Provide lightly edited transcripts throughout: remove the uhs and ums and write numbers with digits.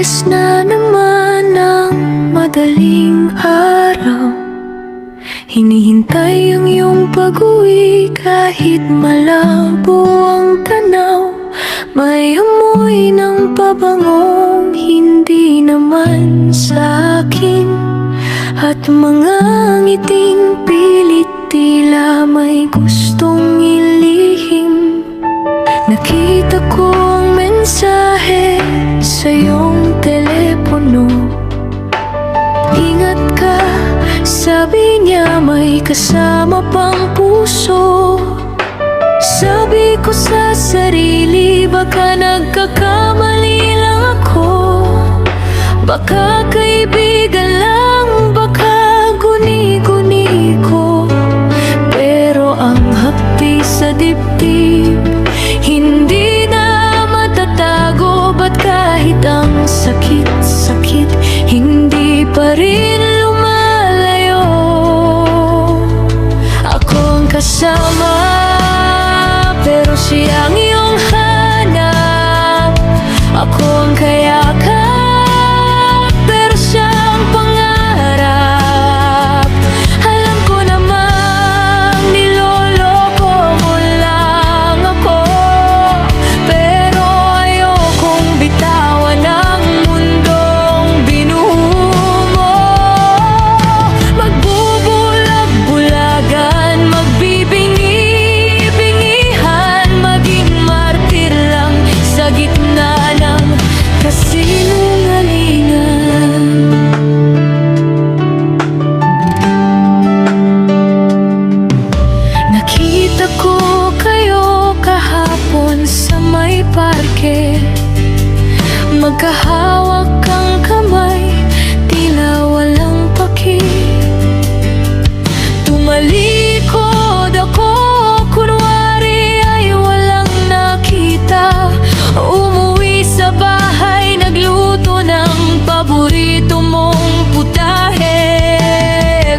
Alis na naman ang madaling araw. Hinihintay ang iyong pag-uwi kahit malabo ang tanaw. May amoy ng pabangong hindi naman sa akin, at mga ngiting pilit tila may gustong ilihim. Nakita ko ang mensahe sa iyong telepono. Ingat ka, sabi niya, may kasama pang puso. Sabi ko sa sarili, baka nagkakamali lang ako. Baka kaibigan lang, baka guni-guni ko. Pero ang hapdi sa dibdib hindi na matatago. Ba't kahit ang sakit-sakit hindi pa rin lumalayo? Ako ang kasama, pero siya ang iyong hanap. Ako ang kayakap, pero siya ang pangarap. Alam ko namang niloloko mo lang ako, pero ayokong bitawan ang mundong binuo mo. Magbubulag-bulagan, magbibingi-bingihan, maging martir lang sa gitna ng kasinungalingan. Nakita ko kayo kahapon sa may parke. Magkahawak ang kamay, tila walang paki. Tumalikod ako, kunwari ay walang nakita. Umuwi sa bahay, nagluto ng paborito mong putahe.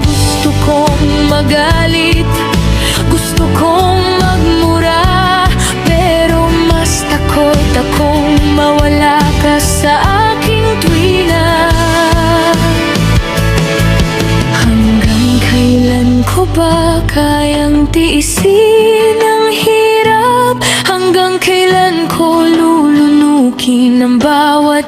Gusto kong magalit, gusto kong magmura, pero mas takot akong mawala ka sa aking tuwina. Hanggang kailan ko ba kayang tiisin ang hirap? Hanggang kailan ko lulunukin ang bawat